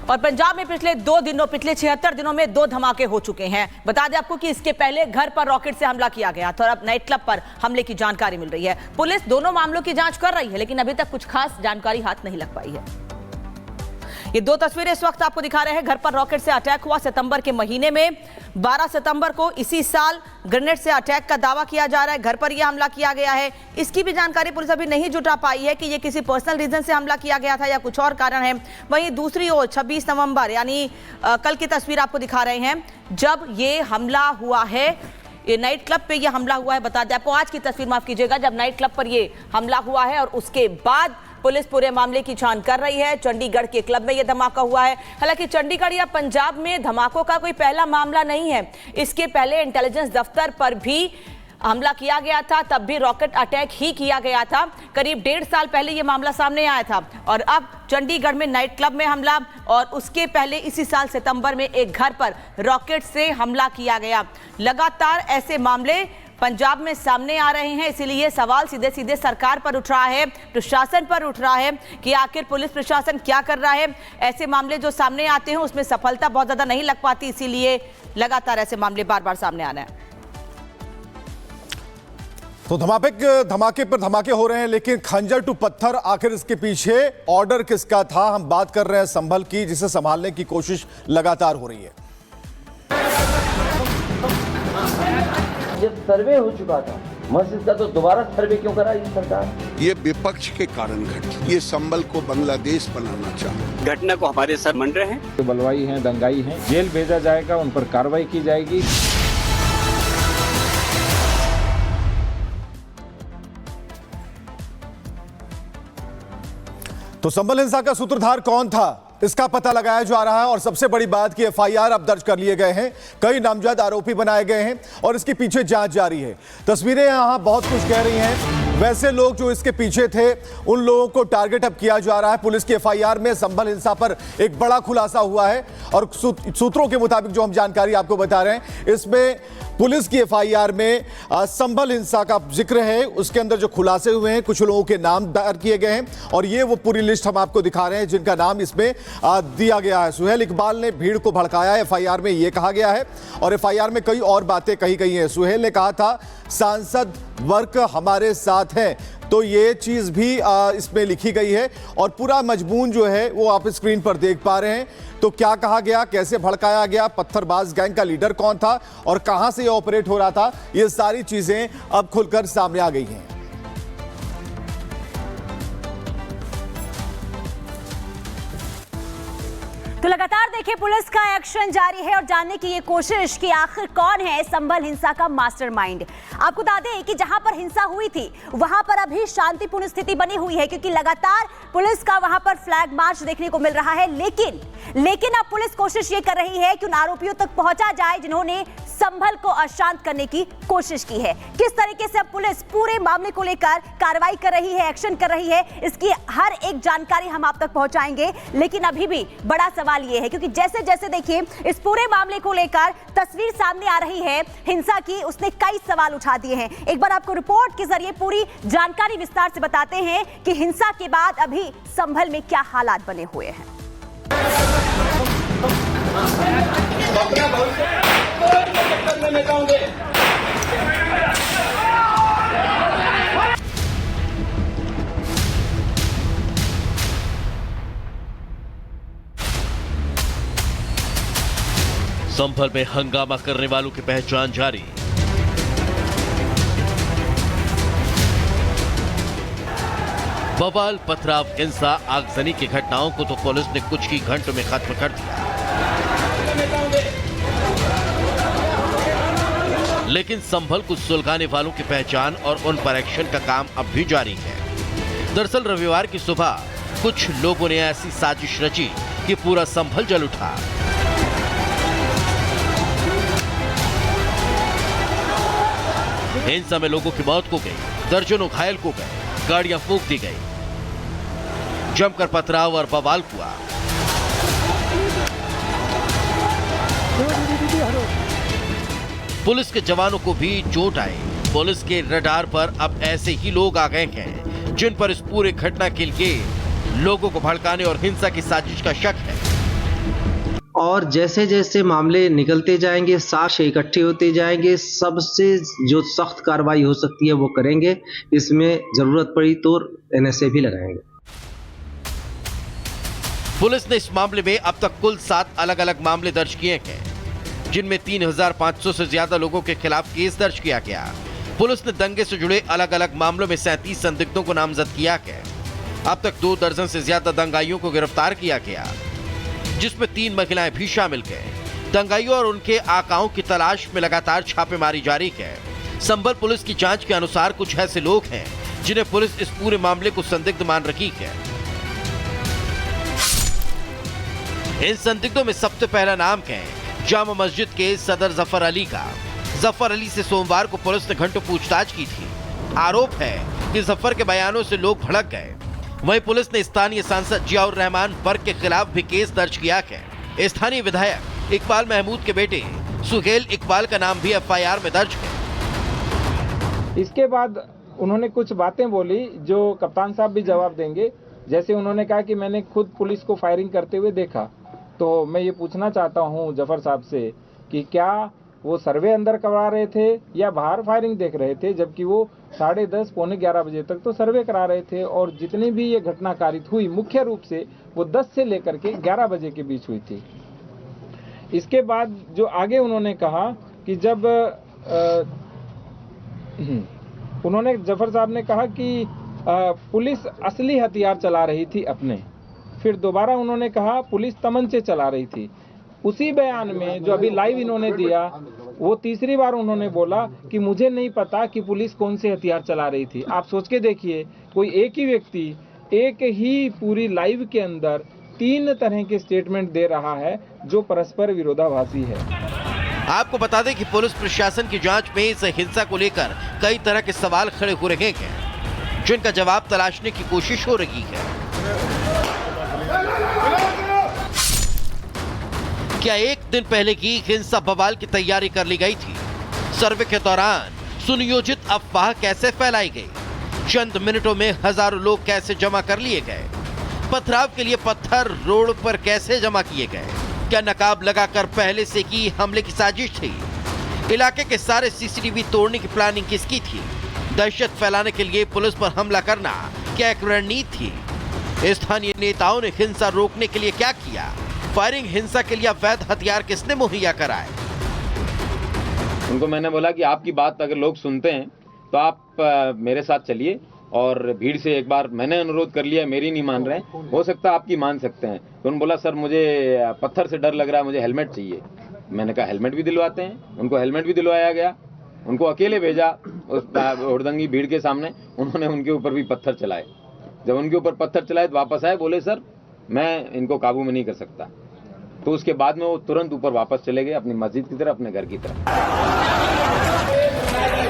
और पंजाब में पिछले 76 दिनों में 2 धमाके हो चुके हैं। बता दें आपको कि इसके पहले घर पर रॉकेट से हमला किया गया था और अब नाइट क्लब पर हमले की जानकारी मिल रही है। पुलिस दोनों मामलों की जांच कर रही है, लेकिन अभी तक कुछ खास जानकारी हाथ नहीं लग पाई है। ये 2 तस्वीरें इस वक्त आपको दिखा रहे हैं। घर पर रॉकेट से अटैक हुआ सितंबर के महीने में। 12 सितंबर को इसी साल ग्रेनेड से अटैक का दावा किया जा रहा है। घर पर यह हमला किया गया है। इसकी भी जानकारी पुलिस अभी नहीं जुटा पाई है कि यह किसी पर्सनल रीजन से हमला किया गया था या कुछ और कारण है। वहीं दूसरी ओर 26 नवंबर यानी कल की तस्वीर आपको दिखा रहे हैं, जब ये हमला हुआ है, ये नाइट क्लब पे ये हमला हुआ है। बता दें आपको आज की तस्वीर, माफ कीजिएगा, जब नाइट क्लब पर ये हमला हुआ है और उसके बाद पुलिस पूरे मामले की छान कर रही है। चंडीगढ़ के क्लब में यह धमाका हुआ है। हालांकि चंडीगढ़ या पंजाब में धमाकों का कोई पहला मामला नहीं है। इसके पहले इंटेलिजेंस दफ्तर पर भी हमला किया गया था, तब भी रॉकेट अटैक ही किया गया था। करीब 1.5 साल पहले यह मामला सामने आया था और अब चंडीगढ़ में नाइट क्लब में हमला और उसके पहले इसी साल सितंबर में एक घर पर रॉकेट से हमला किया गया। लगातार ऐसे मामले पंजाब में सामने आ रहे हैं, इसीलिए सवाल सीधे सीधे सरकार पर उठ रहा है, प्रशासन पर उठ रहा है कि आखिर पुलिस प्रशासन क्या कर रहा है। ऐसे मामले जो सामने आते हैं उसमें सफलता बहुत ज्यादा नहीं लग पाती, इसीलिए लगातार ऐसे मामले बार बार सामने आ रहे हैं। तो धमाके पर धमाके हो रहे हैं, लेकिन खंजर टू पत्थर, आखिर इसके पीछे ऑर्डर किसका था? हम बात कर रहे हैं संभल की, जिसे संभालने की कोशिश लगातार हो रही है। जब सर्वे हो चुका था मस्जिद का, तो दोबारा सर्वे क्यों करा ये सरकार? ये विपक्ष के कारण घटी। ये संभल को बांग्लादेश बनाना चाहते। घटना को हमारे सर मंड रहे हैं, जो बलवाई हैं, दंगाई हैं, जेल भेजा जाएगा, उन पर कार्रवाई की जाएगी। तो संभल हिंसा का सूत्रधार कौन था, इसका पता लगाया जा रहा है और सबसे बड़ी बात कि एफआईआर अब दर्ज कर लिए गए हैं, कई नामजद आरोपी बनाए गए हैं और इसके पीछे जांच जारी है। तस्वीरें यहां बहुत कुछ कह रही हैं। वैसे लोग जो इसके पीछे थे उन लोगों को टारगेट अब किया जा रहा है। पुलिस की एफआईआर में संभल हिंसा पर एक बड़ा खुलासा हुआ है और सूत्रों के मुताबिक जो हम जानकारी आपको बता रहे हैं, इसमें पुलिस की एफआईआर में संभल हिंसा का जिक्र है। उसके अंदर जो खुलासे हुए हैं, कुछ लोगों के नाम दर्ज किए गए हैं और ये वो पूरी लिस्ट हम आपको दिखा रहे हैं जिनका नाम इसमें दिया गया है। सुहेल इकबाल ने भीड़ को भड़काया, एफआईआर में यह कहा गया है और एफआईआर में कई और बातें कही गई हैं। सुहेल ने कहा था सांसद वर्ग हमारे साथ है, तो ये चीज भी इसमें लिखी गई है और पूरा मजमून जो है वो आप स्क्रीन पर देख पा रहे हैं। तो क्या कहा गया, कैसे भड़काया गया, पत्थरबाज गैंग का लीडर कौन था और कहां से ये ऑपरेट हो रहा था, ये सारी चीजें अब खुलकर सामने आ गई हैं। तो लगातार देखिए पुलिस का एक्शन जारी है और जानने की ये कोशिश कि आखिर कौन है संभल हिंसा का मास्टरमाइंड। आपको बता दें कि जहां पर हिंसा हुई थी वहां पर अभी शांतिपूर्ण स्थिति बनी हुई है, क्योंकि लगातार पुलिस का वहां पर फ्लैग मार्च देखने को मिल रहा है। लेकिन अब पुलिस कोशिश ये कर रही है कि उन आरोपियों तक पहुंचा जाए जिन्होंने संभल को अशांत करने की कोशिश की है। किस तरीके से अब पुलिस पूरे मामले को लेकर कार्रवाई कर रही है, एक्शन कर रही है, इसकी हर एक जानकारी हम आप तक पहुंचाएंगे। लेकिन अभी भी बड़ा सवाल ये है, क्योंकि जैसे जैसे देखिए इस पूरे मामले को लेकर तस्वीर सामने आ रही है हिंसा की, उसने कई सवाल उठा दिए हैं। एक बार आपको रिपोर्ट के जरिए पूरी जानकारी विस्तार से बताते हैं कि हिंसा के बाद अभी संभल में क्या हालात बने हुए हैं। संभल में हंगामा करने वालों की पहचान जारी। बवाल, पथराव, हिंसा, आगजनी की घटनाओं को तो पुलिस ने कुछ ही घंटों में खत्म कर दिया, लेकिन संभल को सुलगाने वालों की पहचान और उन पर एक्शन का काम अब भी जारी है। दरअसल रविवार की सुबह कुछ लोगों ने ऐसी साजिश रची कि पूरा संभल जल उठा। हिंसा में लोगों की मौत हो गई, दर्जनों घायल हो गए, गाड़ियां फूंक दी गई, जमकर पथराव और बवाल हुआ। पुलिस के जवानों को भी चोट आई। पुलिस के रडार पर अब ऐसे ही लोग आ गए हैं जिन पर इस पूरे घटना के लिए लोगों को भड़काने और हिंसा की साजिश का शक है। और जैसे जैसे मामले निकलते जाएंगे, साक्ष्य इकट्ठे होते जाएंगे, सबसे जो सख्त कार्रवाई हो सकती है वो करेंगे। इसमें जरूरत पड़ी तो NSA भी लगाएंगे। पुलिस ने इस मामले में अब तक कुल 7 अलग अलग मामले दर्ज किए हैं, जिनमें 3500 से ज्यादा लोगों के खिलाफ केस दर्ज किया गया। पुलिस ने दंगे से जुड़े अलग अलग मामलों में 37 संदिग्धों को नामजद किया है। अब तक 2 दर्जन से ज्यादा दंगाइयों को गिरफ्तार किया गया, जिसमें 3 महिलाएं भी शामिल हैं। दंगाइयों और उनके आकाओं की तलाश में लगातार छापेमारी जारी है। संभल पुलिस की जांच के अनुसार कुछ ऐसे लोग हैं जिन्हें पुलिस इस पूरे मामले को संदिग्ध मान रही है। इन संदिग्धों में सबसे पहला नाम है जामा मस्जिद के सदर जफर अली का। जफर अली से सोमवार को पुलिस ने घंटों पूछताछ की थी। आरोप है कि जफर के बयानों से लोग भड़क गए। वहीं पुलिस ने स्थानीय सांसद जियाउर रहमान बर्क के खिलाफ भी केस दर्ज किया है। स्थानीय विधायक इकबाल महमूद के बेटे सुहेल इकबाल का नाम भी FIR में दर्ज है। इसके बाद उन्होंने कुछ बातें बोली जो कप्तान साहब भी जवाब देंगे। जैसे उन्होंने कहा कि मैंने खुद पुलिस को फायरिंग करते हुए देखा। तो मैं ये पूछना चाहता हूँ जफर साहब से कि क्या वो सर्वे अंदर करवा रहे थे या बाहर फायरिंग देख रहे थे, जबकि वो 10:30 पौने 11 बजे तक तो सर्वे करा रहे थे। और जितनी भी ये घटना कारित हुई मुख्य रूप से वो 10 से लेकर के 11 बजे के बीच हुई थी। इसके बाद जो आगे उन्होंने कहा कि जब उन्होंने जफर साहब ने कहा कि पुलिस असली हथियार चला रही थी अपने। फिर दोबारा उन्होंने कहा पुलिस तमंचे चला रही थी। उसी बयान में जो अभी लाइव इन्होंने दिया, वो तीसरी बार उन्होंने बोला कि मुझे नहीं पता कि पुलिस कौन से हथियार चला रही थी। आप सोच के देखिए, कोई एक ही व्यक्ति एक ही पूरी लाइव के अंदर 3 तरह के स्टेटमेंट दे रहा है जो परस्पर विरोधाभासी है। आपको बता दें कि पुलिस प्रशासन की जांच में इस हिंसा को लेकर कई तरह के सवाल खड़े हो रहे हैं, जिनका जवाब तलाशने की कोशिश हो रही है। क्या एक दिन पहले की हिंसा बवाल की तैयारी कर ली गई थी? सर्वे के दौरान सुनियोजित अफवाह कैसे फैलाई गई? चंद मिनटों में हजारों लोग कैसे जमा कर लिए गए? पथराव के लिए पत्थर रोड पर कैसे जमा किए गए? क्या नकाब लगाकर पहले से की हमले की साजिश थी? इलाके के सारे CCTV तोड़ने की प्लानिंग किसकी थी? दहशत फैलाने के लिए पुलिस पर हमला करना क्या एक रणनीति थी? स्थानीय नेताओं ने हिंसा रोकने के लिए क्या किया? फायरिंग हिंसा के लिए अवैध हथियार किसने मुहैया कराए? उनको मैंने बोला कि आपकी बात अगर लोग सुनते हैं तो आप मेरे साथ चलिए और भीड़ से एक बार मैंने अनुरोध कर लिया, मेरी नहीं मान रहे हैं, हो सकता है आपकी मान सकते हैं। तो उन्होंने बोला सर मुझे पत्थर से डर लग रहा है, मुझे हेलमेट चाहिए। मैंने कहा हेलमेट भी दिलवाते हैं। उनको हेलमेट भी दिलवाया गया। उनको अकेले भेजा उस हुड़दंगी भीड़ के सामने। उन्होंने उनके ऊपर भी पत्थर चलाए। जब उनके ऊपर पत्थर चलाए तो वापस आए, बोले सर मैं इनको काबू में नहीं कर सकता। तो उसके बाद में वो तुरंत ऊपर वापस चले गए अपनी मस्जिद की तरफ, अपने घर की तरफ।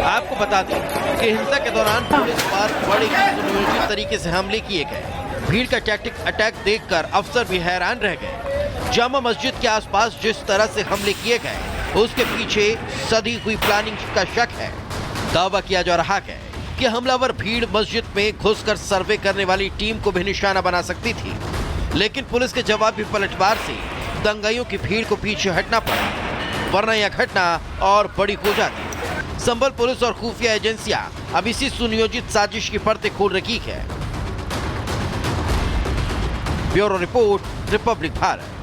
आपको बता दें कि हिंसा के दौरान पुलिस पर बड़े सुनियोजित तरीके से हमले किए गए। भीड़ का टैक्टिक अटैक देखकर अफसर भी हैरान रह गए। जामा मस्जिद के आसपास जिस तरह से हमले किए गए उसके पीछे सधी हुई प्लानिंग का शक है। दावा किया जा रहा है कि हमलावर भीड़ मस्जिद में घुसकर सर्वे करने वाली टीम को भी निशाना बना सकती थी, लेकिन पुलिस के जवाबी पलटवार से दंगाइयों की भीड़ को पीछे हटना पड़ा, वरना यह घटना और बड़ी हो जाती। संभल पुलिस और खुफिया एजेंसियां अब इसी सुनियोजित साजिश की परतें खोल रही है। Bureau report, Republic Bharat.